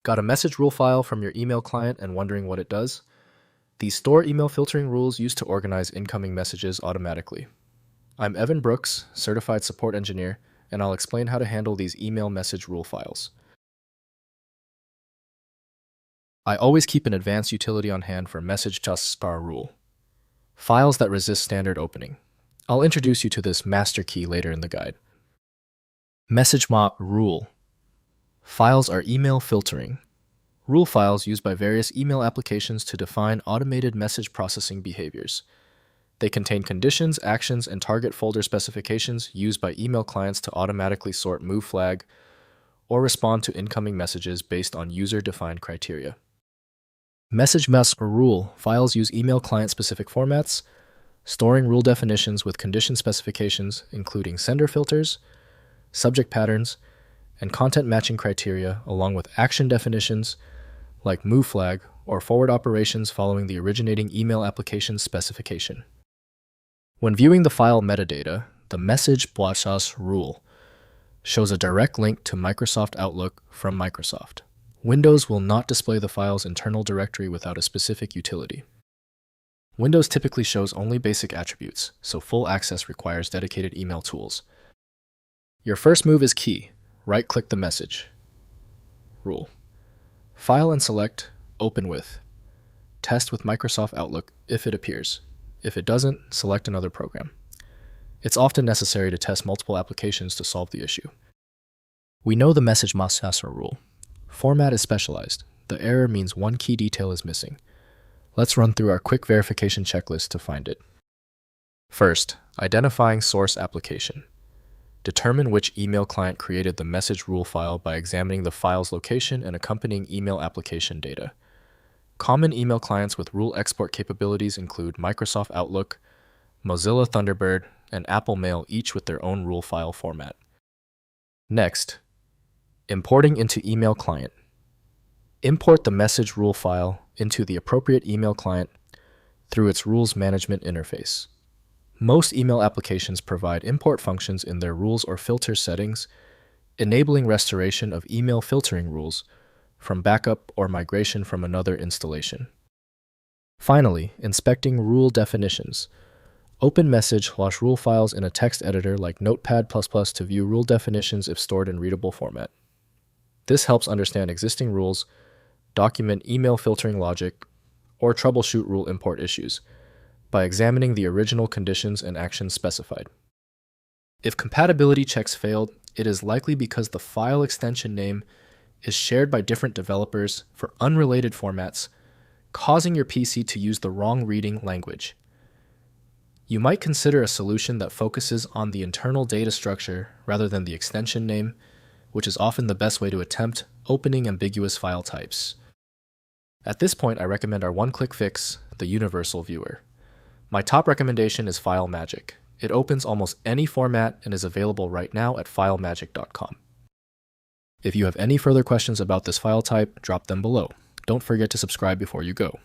Got a message rule file from your email client and wondering what it does? These store email filtering rules used to organize incoming messages automatically. I'm Evan Brooks, Certified Support Engineer, and I'll explain how to handle these email message rule files. I always keep an advanced utility on hand for message /star rule. Files that resist standard opening. I'll introduce you to this master key later in the guide. Message mop rule. Files are email filtering. Rule files used by various email applications to define automated message processing behaviors. They contain conditions, actions, and target folder specifications used by email clients to automatically sort move flag or respond to incoming messages based on user-defined criteria. Message mess rule files use email client-specific formats, storing rule definitions with condition specifications including sender filters, subject patterns, and content matching criteria, along with action definitions like move flag or forward operations following the originating email application's specification. When viewing the file metadata, the message /sas rule shows a direct link to Microsoft Outlook from Microsoft. Windows will not display the file's internal directory without a specific utility. Windows typically shows only basic attributes, so full access requires dedicated email tools. Your first move is key. Right-click the message. Rule. File and select Open with. Test with Microsoft Outlook if it appears. If it doesn't, select another program. It's often necessary to test multiple applications to solve the issue. We know the message /sas rule. Format is specialized. The error means one key detail is missing. Let's run through our quick verification checklist to find it. First, identifying source application. Determine which email client created the message rule file by examining the file's location and accompanying email application data. Common email clients with rule export capabilities include Microsoft Outlook, Mozilla Thunderbird, and Apple Mail, each with their own rule file format. Next, importing into email client. Import the message rule file into the appropriate email client through its rules management interface. Most email applications provide import functions in their rules or filter settings, enabling restoration of email filtering rules from backup or migration from another installation. Finally, inspecting rule definitions. Open message/rule files in a text editor like Notepad++ to view rule definitions if stored in readable format. This helps understand existing rules, document email filtering logic, or troubleshoot rule import issues by examining the original conditions and actions specified. If compatibility checks failed, it is likely because the file extension name is shared by different developers for unrelated formats, causing your PC to use the wrong reading language. You might consider a solution that focuses on the internal data structure rather than the extension name, which is often the best way to attempt opening ambiguous file types. At this point, I recommend our one-click fix, the Universal Viewer. My top recommendation is FileMagick. It opens almost any format and is available right now at filemagick.com. If you have any further questions about this file type, drop them below. Don't forget to subscribe before you go.